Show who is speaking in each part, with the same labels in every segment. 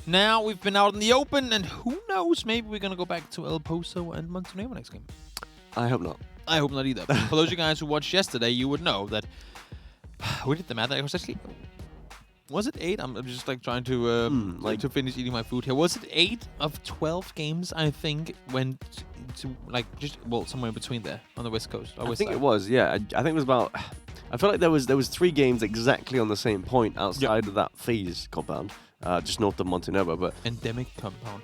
Speaker 1: Now we've been out in the open, and who knows, maybe we're going to go back to El Pozo and Montenegro next game.
Speaker 2: I hope not.
Speaker 1: I hope not either. For those of you guys who watched yesterday, you would know that we did the math. It was actually... Was it 8? I'm just like trying to to finish eating my food here. Was it 8 of 12 games? I think went to like just somewhere between there on the west coast.
Speaker 2: I think it was. Yeah, I think it was about. I feel like there was 3 games exactly on the same point outside of that phase compound, just north of Montenegro. But
Speaker 1: endemic compound.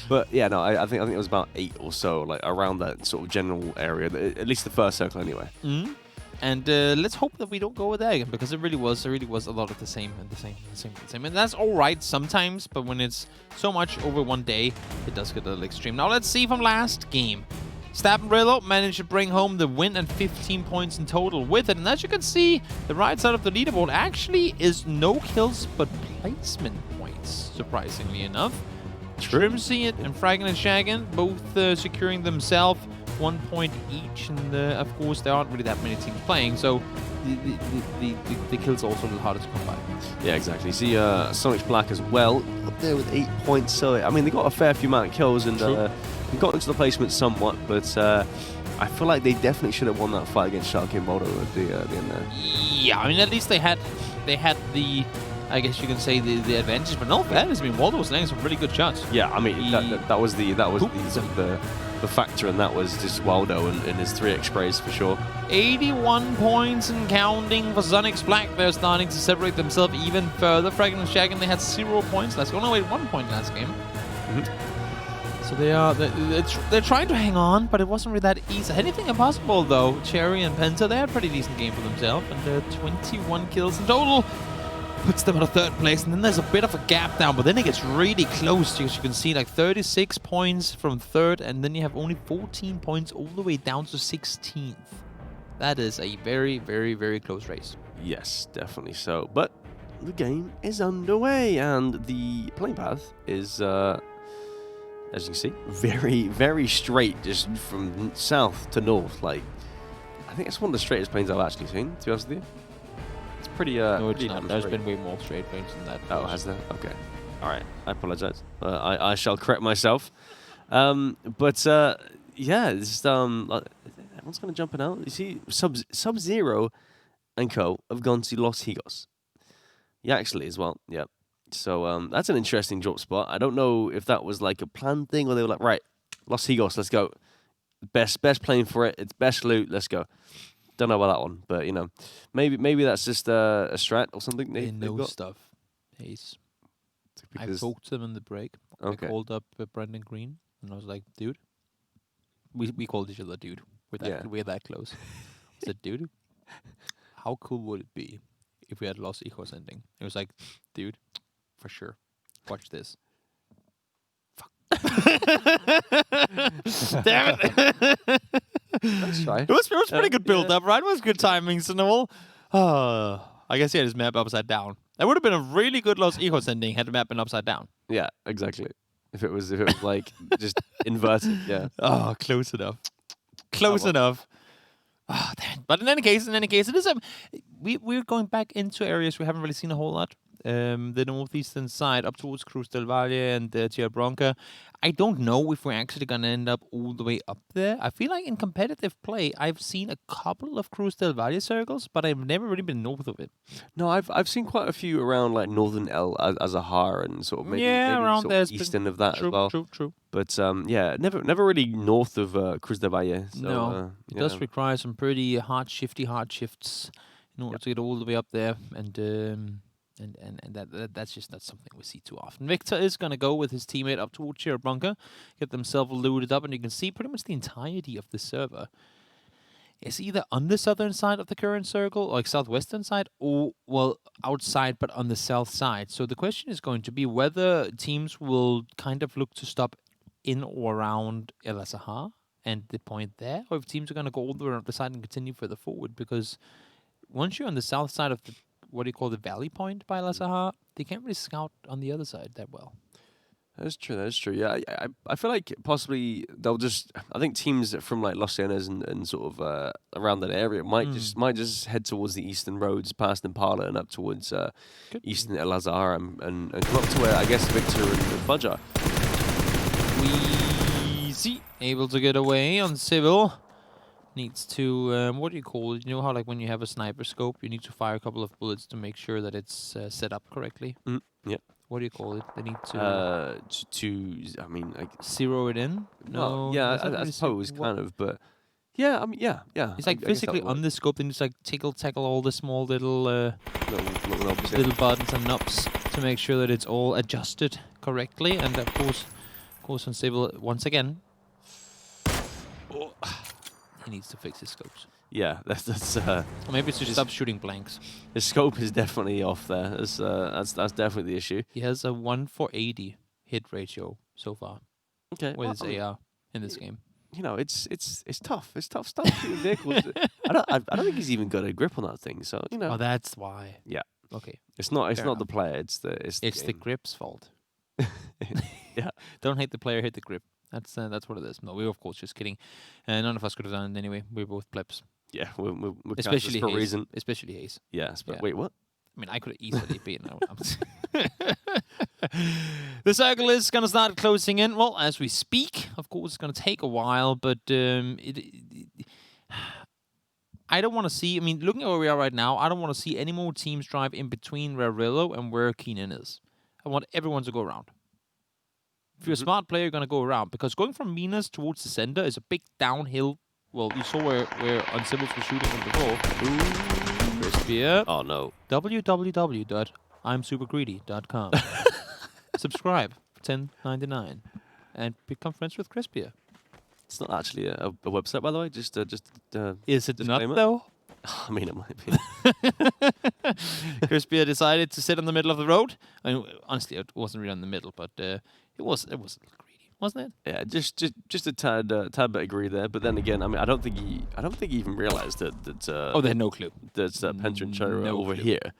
Speaker 2: But yeah, no, I think it was about 8 or so, like around that sort of general area. At least the first circle, anyway.
Speaker 1: Mm-hmm. And let's hope that we don't go over there again, because it really was a lot of the same and the same. And that's all right sometimes, but when it's so much over one day, it does get a little extreme. Now let's see from last game. Stab and Rillo managed to bring home the win and 15 points in total with it. And as you can see, the right side of the leaderboard actually is no kills, but placement points, surprisingly enough. Trimsy and Fraggin and Shaggin both securing themselves 1 point each, and of course there aren't really that many teams playing, so the kills are also a little harder to come by.
Speaker 2: Yeah, exactly. You see Sonic's Black as well, up there with 8 points, so I mean they got a fair few amount of kills and got into the placement somewhat, but I feel like they definitely should have won that fight against Sharky and Boulder at the end there.
Speaker 1: Yeah, I mean at least they had the, I guess you can say the advantage, but no fairness. I mean Waldo was landing some really good shots.
Speaker 2: Yeah, I mean that was the factor, and that was just Waldo and his 3x sprays for sure.
Speaker 1: 81 points and counting for Sonic's Black. They're starting to separate themselves even further. Fraggin and Shaggin, they had 0 points. Let's go. No, wait, 1 point last game. So they're trying to hang on, but it wasn't really that easy. Anything impossible though. Cherry and Penta, they had a pretty decent game for themselves, and 21 kills in total. Puts them at a 3rd place, and then there's a bit of a gap down, but then it gets really close, because you can see like 36 points from 3rd, and then you have only 14 points all the way down to 16th. That is a very, very, very close race.
Speaker 2: Yes, definitely so. But the game is underway, and the playing path is, as you can see, very, very straight, just from south to north. Like, I think it's one of the straightest planes I've actually seen, to be honest with you. Pretty
Speaker 1: no, it's not. There's been way more straight lanes than that.
Speaker 2: Oh, has there? Okay. All right. I apologize. I shall correct myself. But yeah, it's everyone's gonna jump in out. You see, Sub-Zero and Co have gone to Los Higos. Yeah, actually as well. Yeah. So that's an interesting drop spot. I don't know if that was like a planned thing, or they were like, right, Los Higos, let's go. Best plane for it. It's best loot. Let's go. Don't know about that one, but you know, maybe that's just a strat or something.
Speaker 1: They know stuff. Ace. I talked to them in the break.
Speaker 2: Okay.
Speaker 1: I called up Brendan Green, and I was like, "Dude, we called each other dude. We're that close." I said, "Dude, how cool would it be if we had Los Hijos ending?" It was like, "Dude, for sure. Watch this." Fuck. Damn it.
Speaker 2: That's right.
Speaker 1: It was pretty good build up, right? It was good timings and all. I guess he had his map upside down. That would have been a really good Los Hijos ending had the map been upside down.
Speaker 2: Yeah, exactly. If it was like just inverted, yeah.
Speaker 1: Oh, close enough. Close enough. Oh, damn. But in any case, it is we're going back into areas we haven't really seen a whole lot. The northeastern side up towards Cruz del Valle and Tierra Bronca. I don't know if we're actually going to end up all the way up there. I feel like in competitive play, I've seen a couple of Cruz del Valle circles, but I've never really been north of it.
Speaker 2: No, I've seen quite a few around like northern El Azahar and sort of maybe
Speaker 1: around there
Speaker 2: eastern of that as well.
Speaker 1: True.
Speaker 2: But yeah, never really north of Cruz del Valle. So,
Speaker 1: no, it does require some pretty hard shifts in order to get all the way up there, and that's just not something we see too often. Victor is going to go with his teammate up towards Tierra Blanca, get themselves looted up, and you can see pretty much the entirety of the server is either on the southern side of the current circle, or like southwestern side, or, well, outside but on the south side. So the question is going to be whether teams will kind of look to stop in or around El Azahar and the point there, or if teams are going to go all the way around the side and continue further forward, because once you're on the south side of the, what do you call, the valley point by El Azahar, they can't really scout on the other side that well.
Speaker 2: That's true. That's true. Yeah, I feel like possibly they'll just. I think teams from like Los Angeles and sort of around that area might just head towards the eastern roads, past Impala and up towards eastern El Azhar and come up to where I guess Victor and Fudge are.
Speaker 1: Weezy able to get away on Civil. Needs to what do you call it? You know how like when you have a sniper scope, you need to fire a couple of bullets to make sure that it's set up correctly.
Speaker 2: Yep.
Speaker 1: What do you call it? They need to
Speaker 2: I mean, like
Speaker 1: zero it in. No,
Speaker 2: well, yeah,
Speaker 1: that's not
Speaker 2: I
Speaker 1: really
Speaker 2: suppose kind of, but yeah, I mean, yeah.
Speaker 1: It's like
Speaker 2: I guess that
Speaker 1: physically
Speaker 2: would work.
Speaker 1: on the scope. They just like tackle all the small little
Speaker 2: Little
Speaker 1: buttons and knobs to make sure that it's all adjusted correctly. And of course, on Civil once again, he needs to fix his scopes.
Speaker 2: Yeah, that's
Speaker 1: Or maybe it's to stop shooting blanks.
Speaker 2: his scope is definitely off there. That's definitely the issue.
Speaker 1: He has a 1:80 hit ratio so far
Speaker 2: Okay,
Speaker 1: with his AR in this game.
Speaker 2: You know, it's tough. It's tough stuff shooting vehicles. I don't think he's even got a grip on that thing. So you know.
Speaker 1: Oh, that's why.
Speaker 2: Yeah.
Speaker 1: Okay.
Speaker 2: It's not
Speaker 1: Fair
Speaker 2: the
Speaker 1: enough.
Speaker 2: player. It's
Speaker 1: the grip's fault.
Speaker 2: Yeah.
Speaker 1: Don't hate the player, hate the grip. That's what it is. No, we were of course just kidding. None of us could have done it anyway. We're both plebs.
Speaker 2: Yeah, we're
Speaker 1: Especially
Speaker 2: for a
Speaker 1: Hayes.
Speaker 2: reason.
Speaker 1: Especially Hayes.
Speaker 2: Yeah,
Speaker 1: Yeah.
Speaker 2: Wait, what?
Speaker 1: I mean, I could have easily beaten him. The circle is going to start closing in. Well, as we speak, of course, it's going to take a while, but I don't want to see. I mean, looking at where we are right now, I don't want to see any more teams drive in between where Rillo and where Keenan is. I want everyone to go around. If you're a smart player, you're going to go around because going from Minas towards the center is a big downhill. Well, you saw where Uncivils were shooting from before. Crispier.
Speaker 2: Oh no.
Speaker 1: www.imsupergreedy.com. Subscribe for $10.99 and become friends with Crispier.
Speaker 2: It's not actually a website, by the way. Just
Speaker 1: Is it not
Speaker 2: disclaimer.
Speaker 1: though?
Speaker 2: I mean, it might be.
Speaker 1: Crispier decided to sit in the middle of the road. I mean, honestly, it wasn't really in the middle, but it was a little greedy, wasn't it?
Speaker 2: Yeah, just a tad bit agree there. But then again, I mean, I don't think he even realized that
Speaker 1: They had no clue.
Speaker 2: That's Penta and Cherry
Speaker 1: No
Speaker 2: over
Speaker 1: clue.
Speaker 2: here.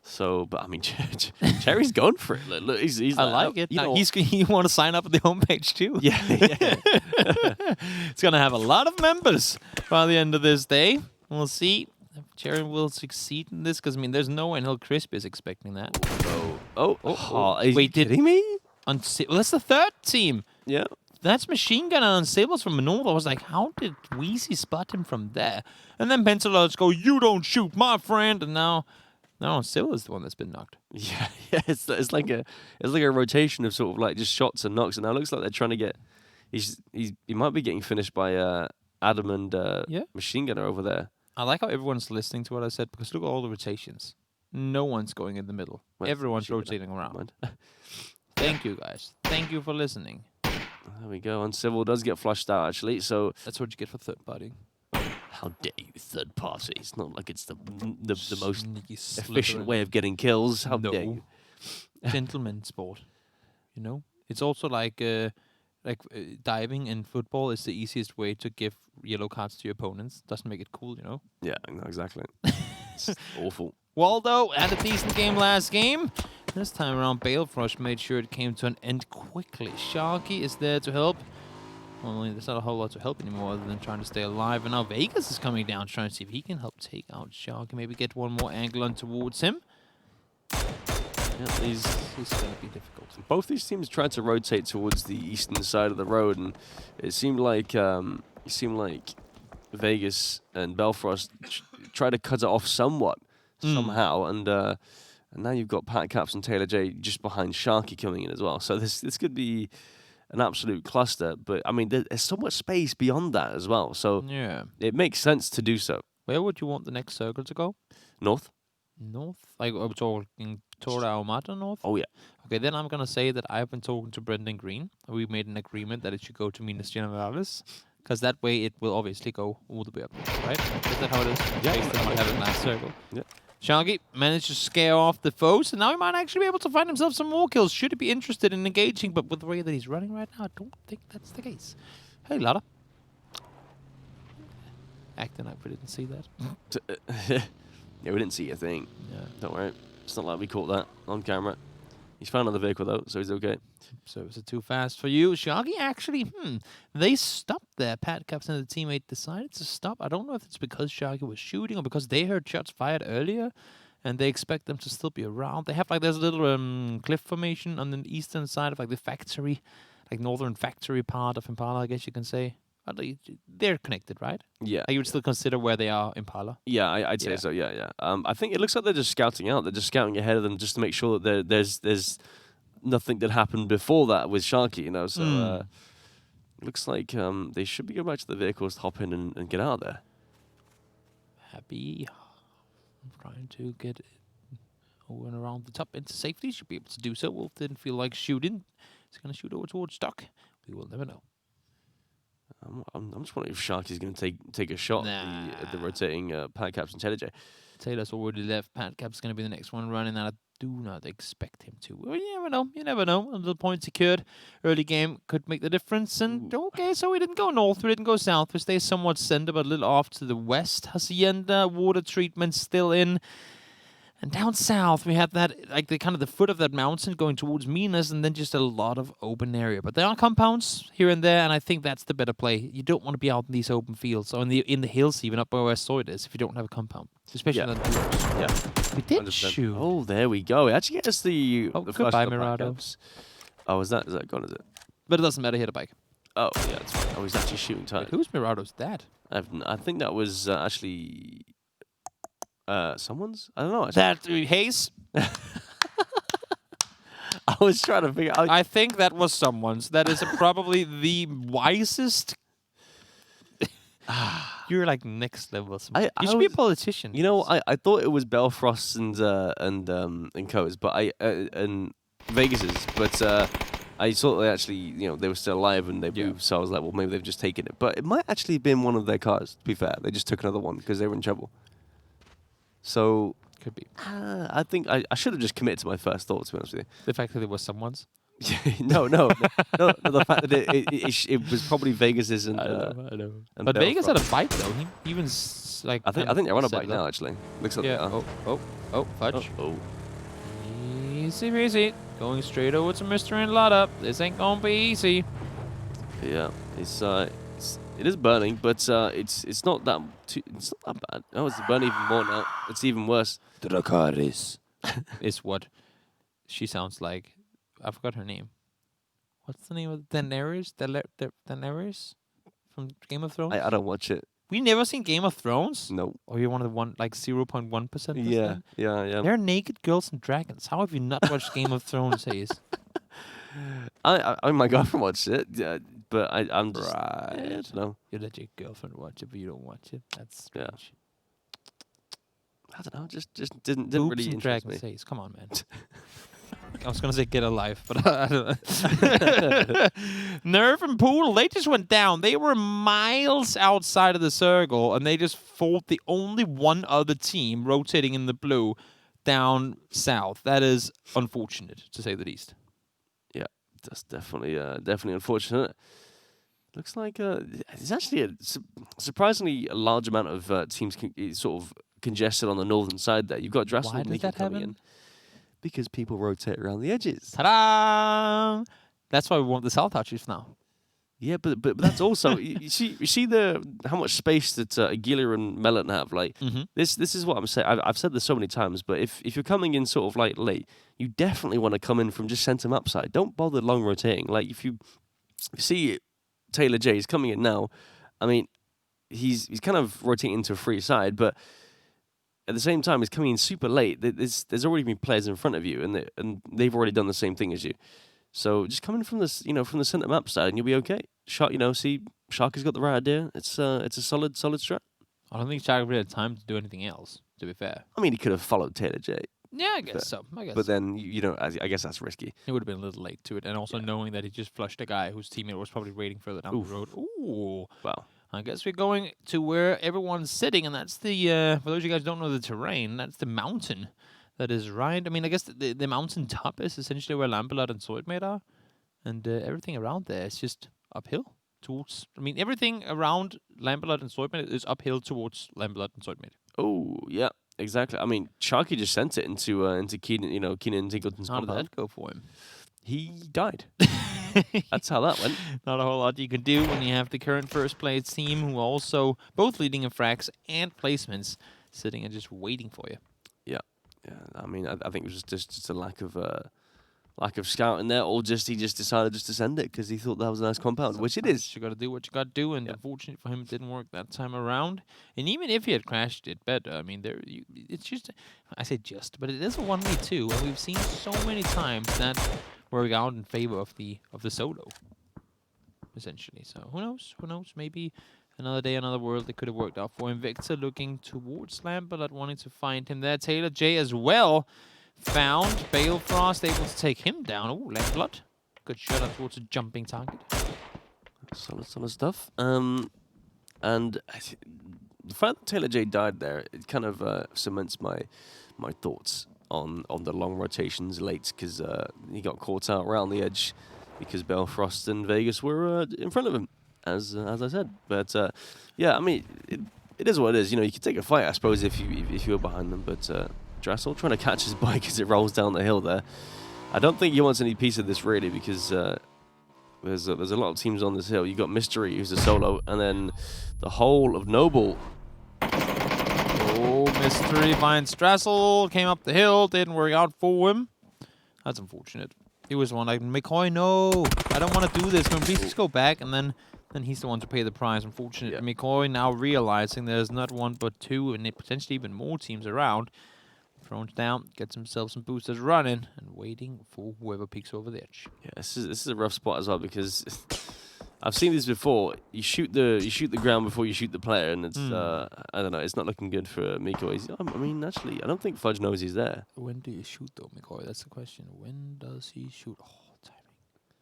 Speaker 2: So, but I mean, Cherry's going for it. Look, he's
Speaker 1: I like it.
Speaker 2: You know,
Speaker 1: You want to sign up at the homepage too?
Speaker 2: yeah.
Speaker 1: It's going to have a lot of members by the end of this day. We'll see if Cherry will succeed in this, because, I mean, there's no way in hell Crisp is expecting that.
Speaker 2: Oh, are you
Speaker 1: Wait,
Speaker 2: kidding me?
Speaker 1: Well, that's the third team.
Speaker 2: Yeah.
Speaker 1: That's Machine Gun and Unstables from North. I was like, how did Wheezy spot him from there? And then Pencilers go, you don't shoot, my friend. And now Unstable is the one that's been knocked.
Speaker 2: Yeah. It's like a rotation of sort of like just shots and knocks. And now it looks like they're trying to get. He might be getting finished by Adam and Machine Gunner over there.
Speaker 1: I like how everyone's listening to what I said, because look at all the rotations. No one's going in the middle.
Speaker 2: Well,
Speaker 1: Everyone's
Speaker 2: Machine
Speaker 1: rotating around.
Speaker 2: Mind.
Speaker 1: Thank you, guys. Thank you for listening.
Speaker 2: There we go. And Civil does get flushed out, actually. So
Speaker 1: That's what you get for third party.
Speaker 2: how dare you, third party? It's not like it's the most
Speaker 1: Sneaky
Speaker 2: efficient
Speaker 1: Slytherin.
Speaker 2: way of getting kills. How
Speaker 1: No.
Speaker 2: dare you?
Speaker 1: Gentleman sport. You know? It's also like diving in football is the easiest way to give yellow cards to your opponents. Doesn't make it cool, you know?
Speaker 2: Yeah, no, exactly. It's awful.
Speaker 1: Waldo had a decent game last game. This time around, Balefrush made sure it came to an end quickly. Sharky is there to help. Well, there's not a whole lot to help anymore other than trying to stay alive. And now Vegas is coming down, trying to see if he can help take out Sharky. Maybe get one more angle on towards him.
Speaker 2: Yeah,
Speaker 1: He's going to be difficult.
Speaker 2: both these teams tried to rotate towards the eastern side of the road, and it seemed like Vegas and Belfrost tried to cut it off somewhat, somehow, and now you've got Pat Caps and Taylor J just behind Sharky coming in as well. So this could be an absolute cluster. But I mean, there's so much space beyond that as well. So
Speaker 1: Yeah.
Speaker 2: it makes sense to do so.
Speaker 1: Where would you want the next circle to go?
Speaker 2: North.
Speaker 1: North? Like, are we talking Tora Almata North?
Speaker 2: Oh yeah.
Speaker 1: Okay, then I'm going to say that I've been talking to Brendan Green. We made an agreement that it should go to Minas Generales, because that way it will obviously go all the way up, right? Is that how it is?
Speaker 2: Yeah.
Speaker 1: Based on what happened last circle.
Speaker 2: Yeah.
Speaker 1: Sharky managed to scare off the foes, and now he might actually be able to find himself some more kills. Should he be interested in engaging, but with the way that he's running right now, I don't think that's the case. Hey, Lara. Acting like we didn't see that.
Speaker 2: Yeah, we didn't see a thing.
Speaker 1: Yeah.
Speaker 2: Don't worry. It's not like we caught that on camera. He's found another vehicle though, so he's okay.
Speaker 1: So is it too fast for you? Shaggy actually, they stopped there. Pat Captain and the teammate decided to stop. I don't know if it's because Shaggy was shooting or because they heard shots fired earlier and they expect them to still be around. They have like there's a little cliff formation on the eastern side of like the factory, like northern factory part of Impala, I guess you can say. They're connected, right?
Speaker 2: Yeah.
Speaker 1: Like you would still consider where they are Impala.
Speaker 2: Yeah, I'd say so. Yeah. I think it looks like they're just scouting out. They're just scouting ahead of them just to make sure that there's nothing that happened before that with Sharky, you know. So looks like they should be going back to the vehicles, hop in and get out of there.
Speaker 1: Happy. I'm trying to get over and around the top into safety. Should be able to do so. Wolf didn't feel like shooting. He's going to shoot over towards Stock. We will never know.
Speaker 2: I'm just wondering if Sharky's going to take a shot at the rotating Pat Caps and Taylor J.
Speaker 1: Taylor's already left. Pat Cap's going to be the next one running, and I do not expect him to. Well, you never know. You never know. A little point secured. Early game could make the difference. And okay, so we didn't go north. We didn't go south. We stay somewhat center, but a little off to the west. Hacienda, water treatment still in. And down south, we have that, like the kind of the foot of that mountain going towards Minas, and then just a lot of open area. But there are compounds here and there, and I think that's the better play. You don't want to be out in these open fields, or in the hills, even up where I saw it is, if you don't have a compound, especially on the roads.
Speaker 2: Yeah,
Speaker 1: we did
Speaker 2: 100%.
Speaker 1: shoot.
Speaker 2: Oh, there we go. It actually gets us the
Speaker 1: goodbye, Mirado.
Speaker 2: Oh, is that gone? Is it?
Speaker 1: But it doesn't matter. He had a bike.
Speaker 2: Oh, yeah, it's fine. Oh, he's actually shooting tight.
Speaker 1: Wait, who's Mirado's dad?
Speaker 2: I think that was actually. Someone's? I don't know.
Speaker 1: That Hayes?
Speaker 2: I was trying to figure out.
Speaker 1: I think that was someone's. That is probably the wisest. You're like next level. You should be a politician.
Speaker 2: You know, I thought it was Belfrost and Co's, but and Vegas's, but I thought they actually, they were still alive and they moved. So I was like, well, maybe they've just taken it. But it might actually have been one of their cars. To be fair, they just took another one because they were in trouble. So
Speaker 1: could be.
Speaker 2: I think I should have just committed to my first thought. To be honest with you,
Speaker 1: the fact that it was someone's.
Speaker 2: no. The fact that it was probably Vegas's and.
Speaker 1: I know. But Vegas had a bike though. He even like.
Speaker 2: I think they're on a bike now. Actually, looks like they are.
Speaker 1: Oh, fudge.
Speaker 2: Oh.
Speaker 1: Easy peasy. Going straight over to Mr. and Lotta. This ain't gonna be easy.
Speaker 2: Yeah, it is burning, but it's not that bad. Oh, it's burning even more now. It's even worse.
Speaker 1: Dracarys is what she sounds like. I forgot her name. What's the name of Daenerys? Daenerys from Game of Thrones?
Speaker 2: I don't watch it.
Speaker 1: We never seen Game of Thrones?
Speaker 2: No.
Speaker 1: Or you're one of the 0.1%?
Speaker 2: Yeah.
Speaker 1: They're naked girls and dragons. How have you not watched Game of Thrones, Hayes?
Speaker 2: My girlfriend watched it, but I'm just...
Speaker 1: Right.
Speaker 2: I don't know.
Speaker 1: You let your girlfriend watch it, but you don't watch it. That's strange.
Speaker 2: I don't know. Just didn't
Speaker 1: Boobs
Speaker 2: really
Speaker 1: and
Speaker 2: interest
Speaker 1: dragons,
Speaker 2: me.
Speaker 1: Hayes. Come on, man. I was going to say get a life, but I don't know. Nerve and Pool, they just went down. They were miles outside of the circle, and they just fought the only one other team rotating in the blue down south. That is unfortunate, to say the least.
Speaker 2: Yeah, that's definitely unfortunate. Looks like there's actually a surprisingly large amount of teams sort of congested on the northern side there. You've got Dressel and Nikki coming in. Because people rotate around the edges.
Speaker 1: Ta-da! That's why we want the South Archies now.
Speaker 2: Yeah, but that's also you see how much space that Aguilar and Mellon have. Like this is what I'm saying. I've said this so many times, but if you're coming in sort of like late, you definitely want to come in from just center map side. Don't bother long rotating. Like if you see Taylor J is coming in now, I mean he's kind of rotating into a free side, but at the same time, he's coming in super late. There's already been players in front of you, and they've already done the same thing as you. So just come in from this, from the center map side, and you'll be okay. Shark, see, Shark has got the right idea. It's a solid strat.
Speaker 1: I don't think Shark really had time to do anything else. To be fair,
Speaker 2: I mean, he could have followed Taylor J.
Speaker 1: Yeah, I guess so.
Speaker 2: But then I guess that's risky.
Speaker 1: He would have been a little late to it, and also knowing that he just flushed a guy whose teammate was probably waiting further down the road. Ooh,
Speaker 2: wow.
Speaker 1: I guess we're going to where everyone's sitting, and that's the, for those of you guys who don't know the terrain, that's the mountain that is right. I mean, I guess the mountain top is essentially where Lamberlot and Zoidmate are, and everything around there is just uphill towards, everything around Lamberlot and Zoidmate is uphill towards Lamberlot and Zoidmate.
Speaker 2: Oh, yeah. Exactly. I mean, Sharky just sent it into Keenan, Keenan Singleton's
Speaker 1: How did
Speaker 2: compound.
Speaker 1: that go for him?
Speaker 2: He died. That's how that went.
Speaker 1: Not a whole lot you can do when you have the current first place team, who are also both leading in frags and placements, sitting and just waiting for you.
Speaker 2: Yeah. I mean, I think it was just a lack of scouting there, or he just decided just to send it because he thought that was a nice compound, which it is.
Speaker 1: You got to do what you got to do, and unfortunately for him, it didn't work that time around. And even if he had crashed it better, I mean, it's just, I say just, but it is a 1v2, and we've seen so many times that work out in favor of the solo, essentially. So who knows? Who knows? Maybe another day, another world. It could have worked out for him. Victor looking towards Lampard, wanting to find him there. Taylor J as well. Found Balefrost, able to take him down. Oh, Lamblood. Good shot up towards a jumping target.
Speaker 2: Solid stuff. And the fact that Taylor J died there, it kind of cements my thoughts on the long rotations late, because he got caught out around the edge because Balefrost and Vegas were in front of him, as I said. But yeah, I mean, it is what it is. You can take a fight, I suppose, if you were behind them, but. Dressel trying to catch his bike as it rolls down the hill there. I don't think he wants any piece of this, really, because there's a lot of teams on this hill. You got Mystery, who's a solo, and then the whole of Noble.
Speaker 1: Oh, Mystery finds Dressel, came up the hill, didn't work out for him. That's unfortunate. He was one like, McCoy, no, I don't want to do this. Can we please just go back? And then he's the one to pay the price. Unfortunate. Yeah. McCoy now realizing there's not one but two, and potentially even more teams around. Thrown down, gets himself some boosters running, and waiting for whoever peeks over the edge.
Speaker 2: Yeah, this is a rough spot as well, because I've seen this before. You shoot the ground before you shoot the player, and it's I don't know. It's not looking good for Miko. I mean, actually, I don't think Fudge knows he's there.
Speaker 1: When do you shoot though, Miko? That's the question. When does he shoot? Oh, timing.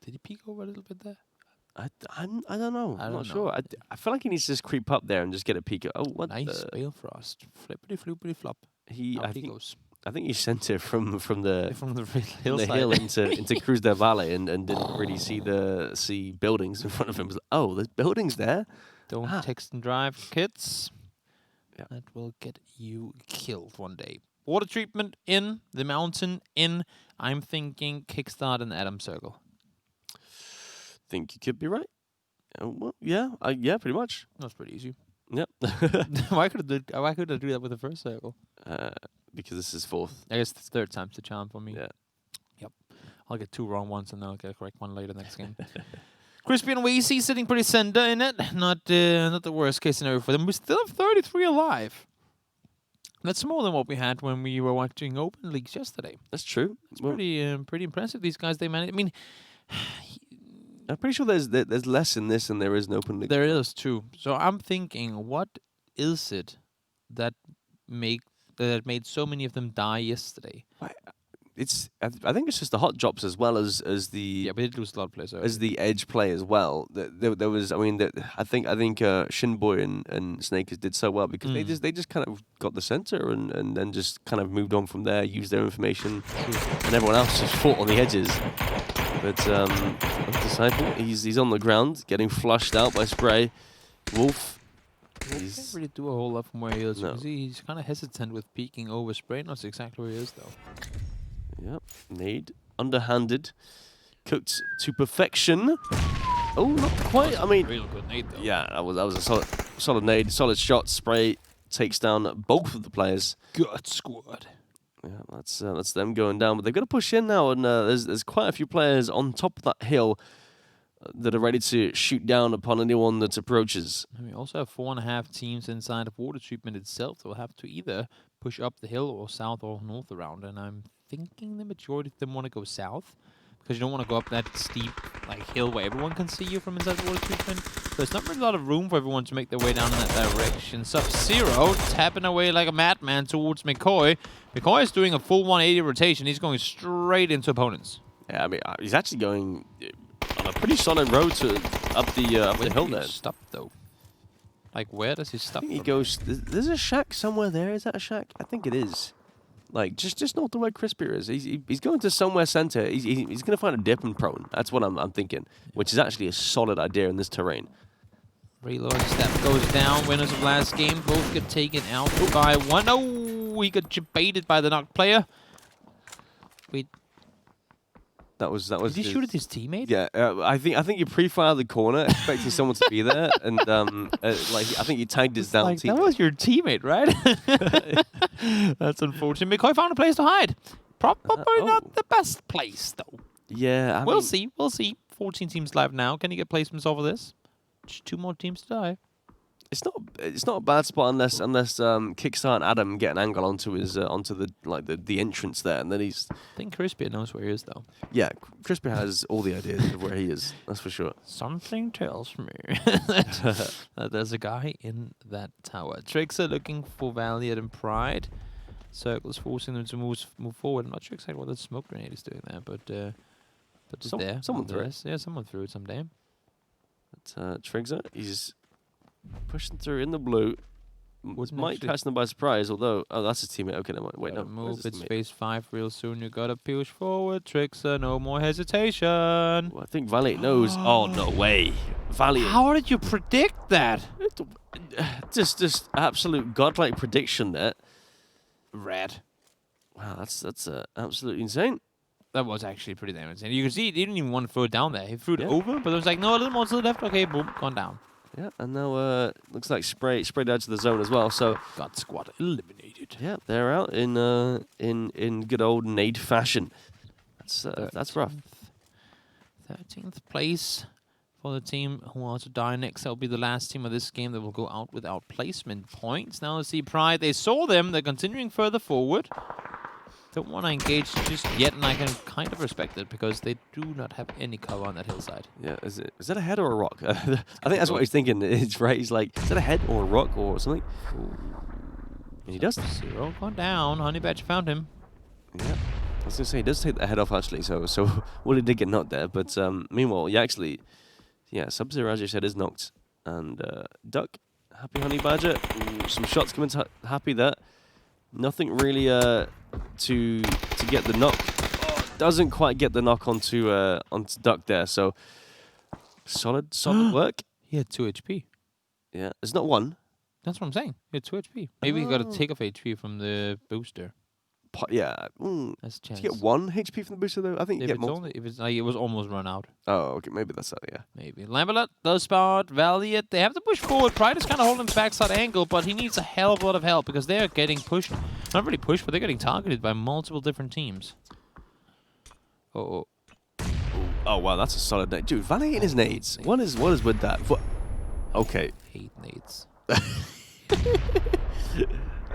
Speaker 1: Did he peek over a little bit there?
Speaker 2: I don't know. I'm not sure. I feel like he needs to just creep up there and just get a peek. Oh, what?
Speaker 1: Nice Balefrost. Flippity floopity flop.
Speaker 2: I think he sent it from the
Speaker 1: hillside
Speaker 2: hill into Cruz del Valle and didn't really see buildings in front of him. Like, oh, there's buildings there.
Speaker 1: Don't text and drive, kids. Yeah. That will get you killed one day. Water treatment in the mountain in. I'm thinking kickstart and Adam Circle.
Speaker 2: Think you could be right. Well, yeah, pretty much.
Speaker 1: That's pretty easy.
Speaker 2: Yep.
Speaker 1: Why could I do that with the first circle?
Speaker 2: Because this is fourth.
Speaker 1: I guess it's third time's the charm for me.
Speaker 2: Yeah.
Speaker 1: Yep. I'll get two wrong ones and then I'll get a correct one later next game. Crispy and Weezy sitting pretty center in it. Not the worst case scenario for them. We still have 33 alive. That's more than what we had when we were watching Open Leagues yesterday.
Speaker 2: That's true.
Speaker 1: It's pretty impressive. These guys, they manage. I mean,
Speaker 2: I'm pretty sure there's less in this than there is in Open League.
Speaker 1: There is too. So I'm thinking, what is it that made so many of them die yesterday?
Speaker 2: I think it's just the hot drops as well as the.
Speaker 1: Yeah, but they did lose a lot of players.
Speaker 2: As the edge play as well. There was. I mean, I think Shinboy and Snakers did so well because they just kind of got the center and then just kind of moved on from there, used their information, and everyone else just fought on the edges. But Disciple, he's on the ground, getting flushed out by Spray. Wolf.
Speaker 1: He can't really do a whole lot from where he is. No. He's kind of hesitant with peeking over Spray. Knows exactly where he is, though.
Speaker 2: Yep. Nade. Underhanded. Cooked to perfection. Oh, not quite. I mean,
Speaker 1: real good nade, though.
Speaker 2: Yeah, that was a solid nade. Solid shot. Spray takes down both of the players.
Speaker 1: Good squad.
Speaker 2: Yeah, that's them going down, but they've got to push in now, and there's quite a few players on top of that hill that are ready to shoot down upon anyone that approaches.
Speaker 1: And we also have 4.5 teams inside of water treatment itself that will have to either push up the hill or south or north around, and I'm thinking the majority of them want to go south because you don't want to go up that steep hill where everyone can see you from inside water treatment. There's not really a lot of room for everyone to make their way down in that direction. Sub-Zero tapping away like a madman towards McCoy. McCoy is doing a full 180 rotation. He's going straight into opponents.
Speaker 2: Yeah, I mean, he's actually going on a pretty solid road up the hill there.
Speaker 1: Stop though. Where does he stop?
Speaker 2: He goes. There's a shack somewhere there. Is that a shack? I think it is. Just north of where Crispy is. He's going to somewhere center. He's going to find a dip and prone. That's what I'm thinking, which is actually a solid idea in this terrain.
Speaker 1: Reload step goes down. Winners of last game both get taken out by one. Oh, Ooh, he got baited by the knocked player. Wait.
Speaker 2: That was.
Speaker 1: Did he shoot at his teammate?
Speaker 2: Yeah, I think you pre-fired the corner, expecting someone to be there, and like I think you tagged his down teammate.
Speaker 1: That was your teammate, right? That's unfortunate. McCoy found a place to hide. Probably not the best place, though.
Speaker 2: Yeah,
Speaker 1: We'll see. We'll see. 14 teams live now. Can he get placements off of this? Just 2 more teams to die.
Speaker 2: It's not a bad spot unless Kickstart and Adam get an angle onto his onto the entrance there, and then he's.
Speaker 1: I think Crispy knows where he is, though.
Speaker 2: Yeah, Crispy has all the ideas of where he is. That's for sure.
Speaker 1: Something tells me that there's a guy in that tower. Tricks are looking for Valiant and Pride. Circle's forcing them to move forward. I'm not sure exactly what the smoke grenade is doing there, but it's there.
Speaker 2: Someone threw it.
Speaker 1: Yeah, someone threw it someday.
Speaker 2: But Trigger, he's pushing through in the blue. Might
Speaker 1: actually
Speaker 2: catch them by surprise, although... Oh, that's his teammate. Okay, never mind. Wait, no.
Speaker 1: Move. It's phase 5 real soon. You gotta push forward. Trickster, no more hesitation.
Speaker 2: Well, I think Valiant knows. Oh, no way. Valiant.
Speaker 1: How did you predict that?
Speaker 2: Just absolute godlike prediction there.
Speaker 1: Red.
Speaker 2: Wow, that's absolutely insane.
Speaker 1: That was actually pretty damn insane. You can see he didn't even want to throw it down there. He threw it over, but it was like, no, a little more to the left. Okay, boom, gone down.
Speaker 2: Yeah, and now looks like sprayed out to the zone as well. So
Speaker 1: God Squad eliminated.
Speaker 2: Yeah, they're out in good old nade fashion. That's rough.
Speaker 1: 13th place for the team who are to die next. That'll be the last team of this game that will go out without placement points. Now let's see Pride. They saw them. They're continuing further forward. Don't want to engage just yet, and I can kind of respect it because they do not have any cover on that hillside.
Speaker 2: Yeah, is that a head or a rock? I think that's what he's thinking. It's right. He's like, is that a head or a rock or something? And he does.
Speaker 1: 0 gone down. Honey Badger found him.
Speaker 2: Yeah, I was gonna say he does take the head off actually. So well, he did get knocked there, but meanwhile, Sub-Zero, as you said, is knocked, and Duck, happy Honey Badger. Ooh, some shots coming to happy there. Nothing really to get the knock. Oh, doesn't quite get the knock onto Duck there. So solid work.
Speaker 1: He had 2 HP.
Speaker 2: Yeah, it's not 1.
Speaker 1: That's what I'm saying. He had 2 HP. Maybe he got a take off HP from the booster.
Speaker 2: Yeah.
Speaker 1: That's a chance.
Speaker 2: Did you get 1 HP from the booster though? I think you get more.
Speaker 1: If it's like it was almost run out.
Speaker 2: Oh, okay. Maybe that's that. Yeah.
Speaker 1: Maybe. Lamberlet does spot Valiant. They have to push forward. Pride is kind of holding the backside angle, but he needs a hell of a lot of help because they are getting pushed. Not really pushed, but they're getting targeted by multiple different teams. Oh,
Speaker 2: wow, that's a solid nade. Dude, Valiant in his nades. What is with that? Okay.
Speaker 1: Hate nades.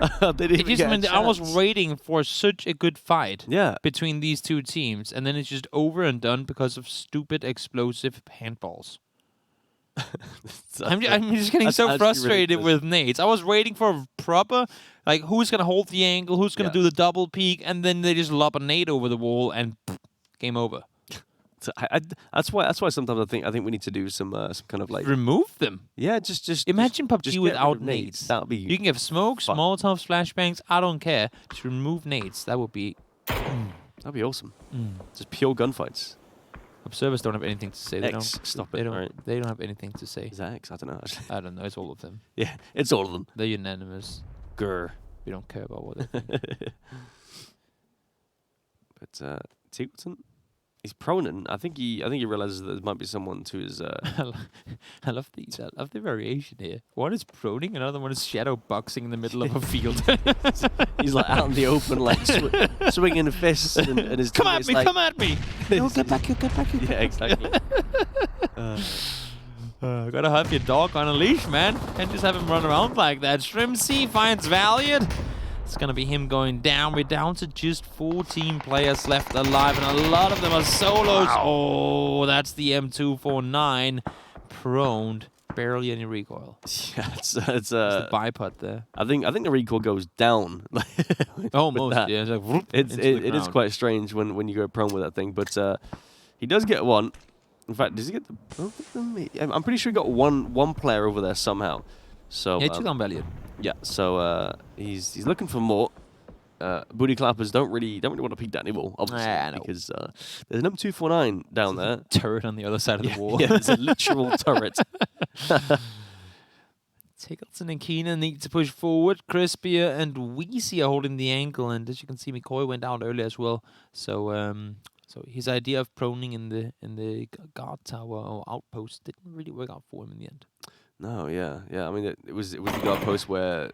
Speaker 2: I
Speaker 1: was waiting for such a good fight between these 2 teams, and then it's just over and done because of stupid explosive handballs. I'm just getting so frustrated with nades. I was waiting for a proper, like, who's going to hold the angle, who's going to do the double peek, and then they just lob a nade over the wall, and game over.
Speaker 2: So that's why sometimes I think we need to do some kind of like
Speaker 1: remove them.
Speaker 2: Yeah, just
Speaker 1: imagine PUBG without nades.
Speaker 2: That would be.
Speaker 1: You can have smokes, Molotovs, flashbangs. I don't care. Just remove nades. That would be.
Speaker 2: That'd be awesome. Just pure gunfights.
Speaker 1: Observers don't have anything to say. They
Speaker 2: stop
Speaker 1: it.
Speaker 2: Right.
Speaker 1: They don't have anything to say.
Speaker 2: Is that X? I don't know.
Speaker 1: I don't know. It's all of them.
Speaker 2: Yeah, it's all of them.
Speaker 1: They're unanimous.
Speaker 2: Grr.
Speaker 1: We don't care about what they think.
Speaker 2: But Tigleton. He's proning. I think he realizes that there might be someone to his.
Speaker 1: I love the variation here. One is proning, another one is shadow boxing in the middle of a field.
Speaker 2: He's like out in the open, like swinging fists, and his.
Speaker 1: Come at me!
Speaker 2: Like,
Speaker 1: come at me! No, get back here! Get back here!
Speaker 2: Yeah, exactly.
Speaker 1: Gotta have your dog on a leash, man. Can't just have him run around like that. Shrimsy finds Valiant. It's going to be him going down. We're down to just 14 players left alive, and a lot of them are solos. Wow. Oh, that's the M249. Proned. Barely any recoil.
Speaker 2: Yeah, it's a
Speaker 1: bipod there.
Speaker 2: I think the recoil goes down.
Speaker 1: Almost, yeah. It's like, whoop,
Speaker 2: it is quite strange when you go prone with that thing, but he does get 1. In fact, does he get the... I'm pretty sure he got one player over there somehow. So
Speaker 1: yeah, took on Valiant.
Speaker 2: Yeah, so he's looking for more. Booty clappers don't really want to peek that anymore, obviously, because there's an M249 down there.
Speaker 1: Turret on the other side of the wall.
Speaker 2: Yeah, it's a literal turret.
Speaker 1: Tickleton and Keenan need to push forward. Crispia and Weezy are holding the angle, and as you can see, McCoy went out early as well. So, so his idea of proning in the guard tower or outpost didn't really work out for him in the end.
Speaker 2: No, yeah. I mean, it was the guard post where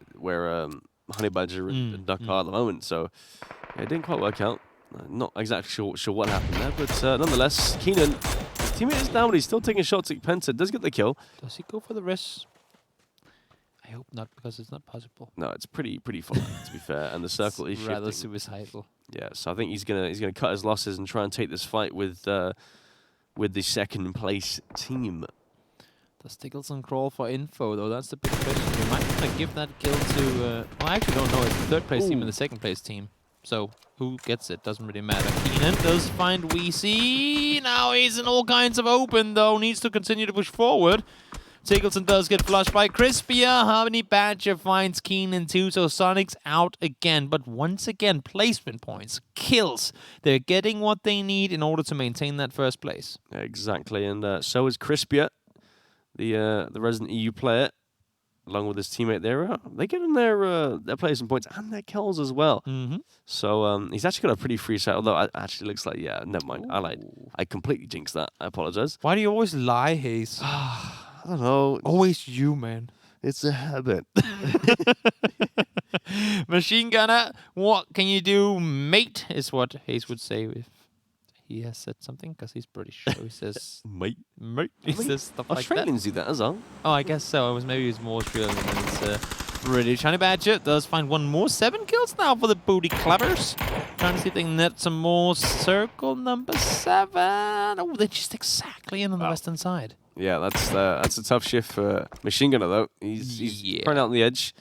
Speaker 2: Honey Badger and Duck are at the moment, so yeah, it didn't quite work out. Not exactly sure what happened there, but nonetheless, Keenan, his teammate is down, but he's still taking shots at Penta. Does get the kill.
Speaker 1: Does he go for the rest? I hope not, because it's not possible.
Speaker 2: No, it's pretty far to be fair, and the circle is
Speaker 1: rather
Speaker 2: shifting.
Speaker 1: suicidal.
Speaker 2: Yeah, so I think he's gonna cut his losses and try and take this fight with the second place team.
Speaker 1: Does Tickleton crawl for info though? That's the big question. He might want to give that kill to. Well, I actually don't know. It's the third place team and the second place team. So who gets it doesn't really matter. Keenan does find Weezy. Now he's in all kinds of open though. Needs to continue to push forward. Tickleton does get flushed by Crispia. Honey Badger finds Keenan too, so Sonic's out again. But once again, placement points, kills. They're getting what they need in order to maintain that first place.
Speaker 2: Exactly, and so is Crispia, the resident EU player, along with his teammate there. They're getting their placement points and their kills as well. So he's actually got a pretty free set, although it actually looks like, yeah, never mind. I completely jinxed that. I apologize.
Speaker 1: Why do you always lie, Hayes?
Speaker 2: I don't know.
Speaker 1: Always you, man.
Speaker 2: It's a habit.
Speaker 1: Machine Gunner, what can you do, mate? Is what Hayes would say if he has said something, because he's British. So he says,
Speaker 2: mate.
Speaker 1: He says stuff like that.
Speaker 2: Australians do that as well.
Speaker 1: Oh, I guess so. Maybe he's more Australian than it's British. Honey Badger does find one more. 7 kills now for the Booty Clubbers. Trying to see if they can net some more. Circle number 7. Oh, they're just exactly in on the western side.
Speaker 2: Yeah, that's a tough shift for Machine Gunner though. He's trying out on the edge.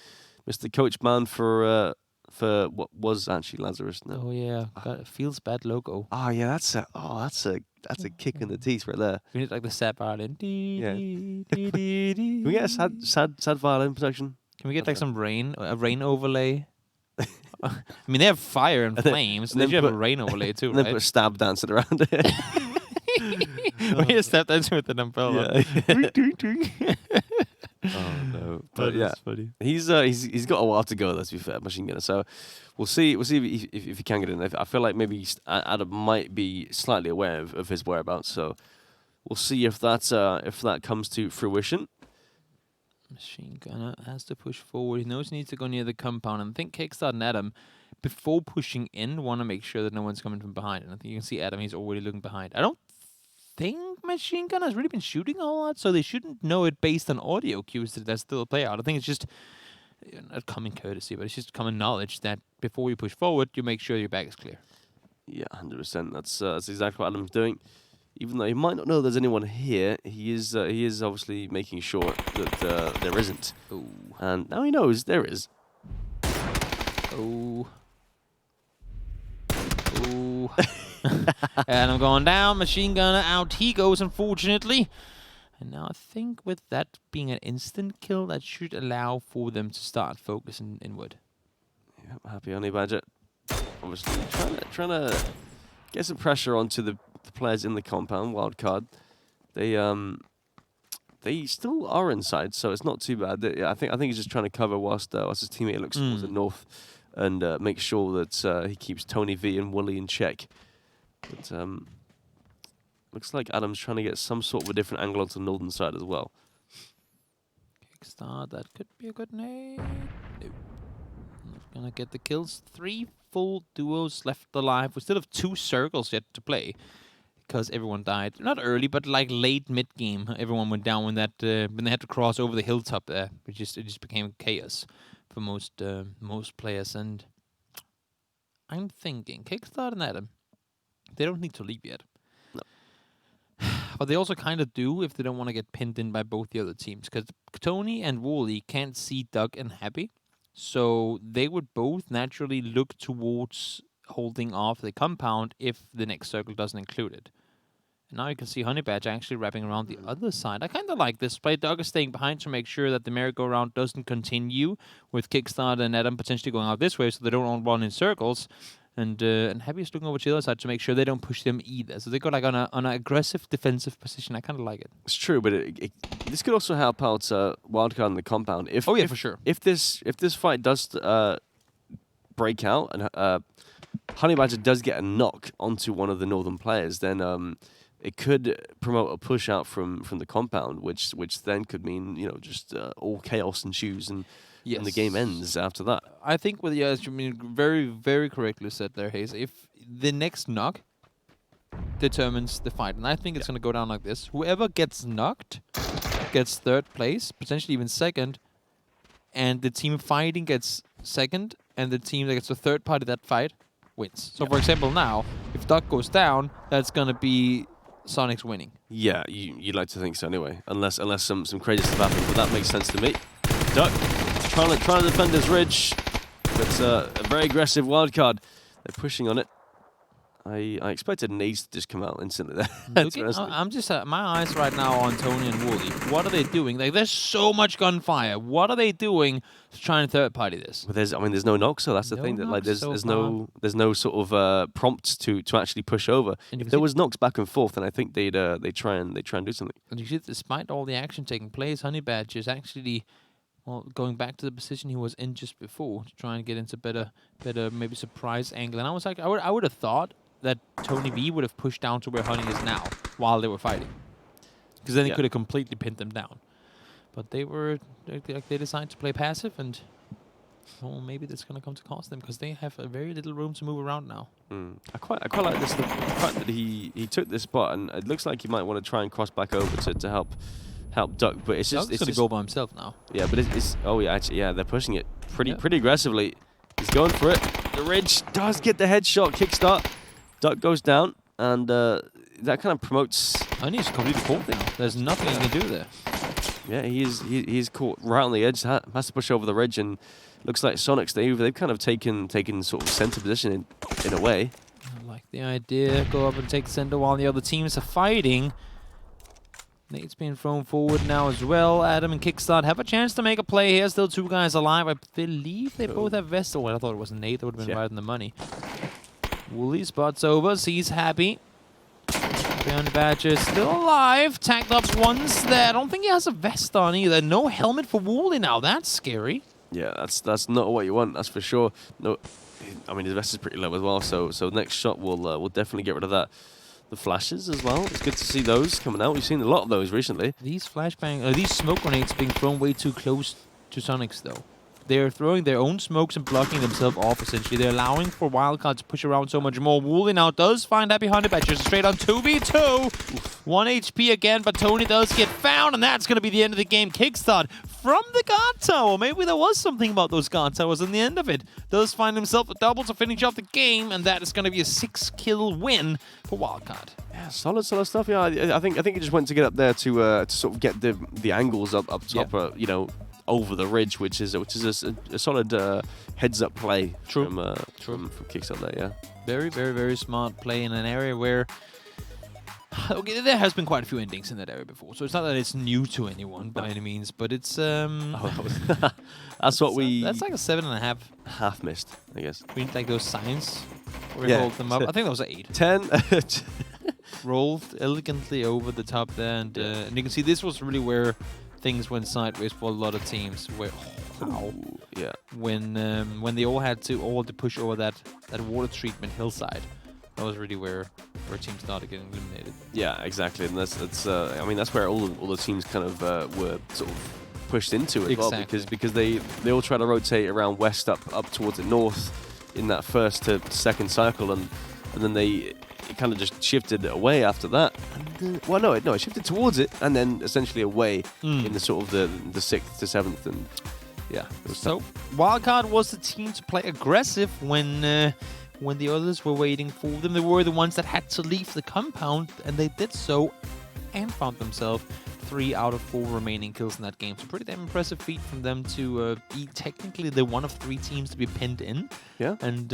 Speaker 2: Mr. Coach Man for what was actually Lazarus now.
Speaker 1: Oh yeah, got a Feels Bad logo.
Speaker 2: Oh yeah, that's a kick in the teeth right there.
Speaker 1: We need like the sad violin.
Speaker 2: Yeah. Can we get a sad violin production?
Speaker 1: Can we get like some rain, a rain overlay? I mean, they have fire and flames. They should have a rain overlay too,
Speaker 2: and
Speaker 1: right?
Speaker 2: then put a stab dancing around it.
Speaker 1: We just step dancing with an umbrella.
Speaker 2: Yeah. Oh no! But yeah,
Speaker 1: funny.
Speaker 2: He's got a while to go. Let's be fair, Machine Gunner. So we'll see if he can get in. I feel like maybe Adam might be slightly aware of his whereabouts. So we'll see if that comes to fruition.
Speaker 1: Machine Gunner has to push forward. He knows he needs to go near the compound. And I think Kickstart and Adam, before pushing in, want to make sure that no one's coming from behind. And I think you can see Adam, he's already looking behind. I don't think Machine Gunner has really been shooting a lot, so they shouldn't know it based on audio cues that there's still a player out. I think it's just not common courtesy, but it's just common knowledge that before you push forward, you make sure your back is clear.
Speaker 2: Yeah, 100%. That's exactly what Adam's doing. Even though he might not know there's anyone here, he is obviously making sure that there isn't.
Speaker 1: Ooh.
Speaker 2: And now he knows there is.
Speaker 1: Oh. Ooh. And I'm going down. Machine Gunner out. He goes, unfortunately. And now I think with that being an instant kill, that should allow for them to start focusing inward.
Speaker 2: Yeah, happy Honey Badger. Obviously trying to get some pressure onto the players in the compound. Wild card. They still are inside, so it's not too bad. I think he's just trying to cover whilst his teammate looks towards the north and make sure that he keeps Tony V and Wooly in check. But looks like Adam's trying to get some sort of a different angle onto the northern side as well.
Speaker 1: Kickstart, that could be a good nade. No. Not gonna get the kills. 3 full duos left alive. We still have 2 circles yet to play because everyone died. Not early, but like late mid-game. Everyone went down when they had to cross over the hilltop there. It just became chaos for most players. And I'm thinking Kickstart and Adam, they don't need to leave yet.
Speaker 2: No.
Speaker 1: But they also kind of do if they don't want to get pinned in by both the other teams. Because Tony and Wooly can't see Doug and Happy. So they would both naturally look towards holding off the compound if the next circle doesn't include it. And now you can see Honey Badger actually wrapping around the other side. I kind of like this play. Doug is staying behind to make sure that the merry-go-round doesn't continue with Kickstart and Adam potentially going out this way so they don't all run in circles. And Happy's looking over to the other side to make sure they don't push them either. So they go like on an aggressive defensive position. I kind of like it.
Speaker 2: It's true, but this could also help out Wildcard in the compound. If
Speaker 1: for sure.
Speaker 2: If this fight does break out and Honey Badger does get a knock onto one of the northern players, then it could promote a push out from the compound, which then could mean just all chaos ensues and the game ends after that.
Speaker 1: I think as you mean very, very correctly said there, Hayes. If the next knock determines the fight, and I think it's going to go down like this: whoever gets knocked gets third place, potentially even second, and the team fighting gets second, and the team that gets the third party that fight wins. So, for example, now if Duck goes down, that's going to be Sonic's winning.
Speaker 2: Yeah, you'd like to think so anyway, unless some crazy stuff happens. But that makes sense to me. Duck trying to defend his ridge, but a very aggressive wildcard. They're pushing on it. I expected an ace to just come out instantly there.
Speaker 1: I'm just my eyes right now on Tony and Wooly. What are they doing? Like, there's so much gunfire. What are they doing to try and third party this?
Speaker 2: Well, there's no knock, so that's the thing. That there's no sort of prompts to actually push over. And if there was knocks back and forth, then I think they'd try and do something.
Speaker 1: And you see, despite all the action taking place, Honey Badger is actually going back to the position he was in just before to try and get into better maybe surprise angle. And I was like, I would have thought that Tony V would have pushed down to where Honey is now while they were fighting, because then he could have completely pinned them down. But they decided to play passive, and maybe that's going to come to cost them, because they have a very little room to move around now.
Speaker 2: I quite like this, the fact that he took this spot, and it looks like he might want to try and cross back over to help Duck, but it's just
Speaker 1: Duck's going to go by himself now.
Speaker 2: Yeah, but they're pushing it pretty aggressively. He's going for it. The ridge does get the headshot kickstart. Duck goes down, and that kind of promotes.
Speaker 1: Honey's completely caught now. There's nothing he can do there.
Speaker 2: Yeah, he's caught right on the edge. Has to push over the ridge, and looks like Sonic's they've kind of taken sort of center position in a way.
Speaker 1: I like the idea. Go up and take center while the other teams are fighting. Nate's being thrown forward now as well. Adam and Kickstart have a chance to make a play here. Still two guys alive. I believe they both have vests. Oh, I thought it was Nate. That would have been right in the money. Wooly spots over, sees Happy. Honey Badger still alive. Tagged up once there. I don't think he has a vest on either. No helmet for Wooly now. That's scary.
Speaker 2: Yeah, that's not what you want. That's for sure. No, I mean his vest is pretty low as well. So next shot will definitely get rid of that. The flashes as well. It's good to see those coming out. We've seen a lot of those recently.
Speaker 1: These these smoke grenades being thrown way too close to Sonic's though. They're throwing their own smokes and blocking themselves off, essentially. They're allowing for Wildcard to push around so much more. Wooly now does find Happy Honey Badger straight on 2v2. 1 HP again, but Tony does get found, and that's going to be the end of the game. Kickstart from the guard tower. Maybe there was something about those guard towers in the end of it. Does find himself a double to finish off the game, and that is going to be a 6-kill win for Wildcard.
Speaker 2: Yeah, solid stuff. Yeah, I think he just went to get up there to sort of get the angles up top, over the ridge, which is a solid heads-up play from Kickstart there, yeah.
Speaker 1: Very, very, very smart play in an area where... Okay, there has been quite a few endings in that area before, so it's not that it's new to anyone by any means, but it's...
Speaker 2: that's what we...
Speaker 1: That's like a 7.5.
Speaker 2: Half missed, I guess.
Speaker 1: We need like those signs where we hold them up. I think that was an 8.
Speaker 2: 10.
Speaker 1: Rolled elegantly over the top there, and you can see this was really where things went sideways for a lot of teams. Where when they all had to push over that water treatment hillside, that was really where teams started getting eliminated.
Speaker 2: Yeah, exactly, and that's where all the teams kind of were sort of pushed into as well, because they all try to rotate around west up towards the north in that first to second cycle, and then it kind of just shifted away after that. And, it shifted towards it, and then essentially away in the sort of the 6th to 7th, and yeah.
Speaker 1: So Wildcard was the team to play aggressive when the others were waiting for them. They were the ones that had to leave the compound, and they did so, and found themselves 3 out of 4 remaining kills in that game. So pretty damn impressive feat from them to be technically the one of 3 teams to be pinned in.
Speaker 2: Yeah.
Speaker 1: And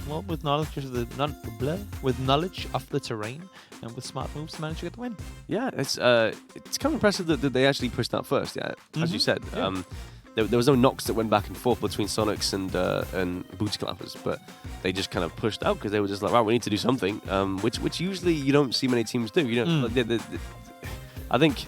Speaker 1: well, with knowledge of the terrain and with smart moves, managed to get the win.
Speaker 2: Yeah, it's kind of impressive that they actually pushed that first. Yeah, as you said.
Speaker 1: Yeah.
Speaker 2: there was no knocks that went back and forth between Sonics and Booty Clappers, but they just kind of pushed out because they were just like, right, we need to do something, which usually you don't see many teams do. You know, I think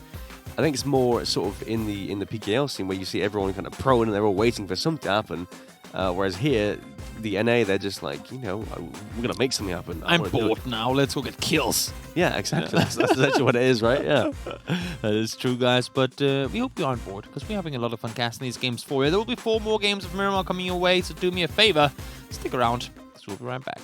Speaker 2: it's more sort of in the PKL scene where you see everyone kind of prone and they're all waiting for something to happen. Whereas here, the NA, they're just like, you know, we're going to make something happen.
Speaker 1: I'm bored now. Let's go get kills.
Speaker 2: Yeah, exactly. That's actually what it is, right? Yeah.
Speaker 1: That is true, guys. But we hope you're on board because we're having a lot of fun casting these games for you. There will be 4 more games of Miramar coming your way, so do me a favor. Stick around. So we'll be right back.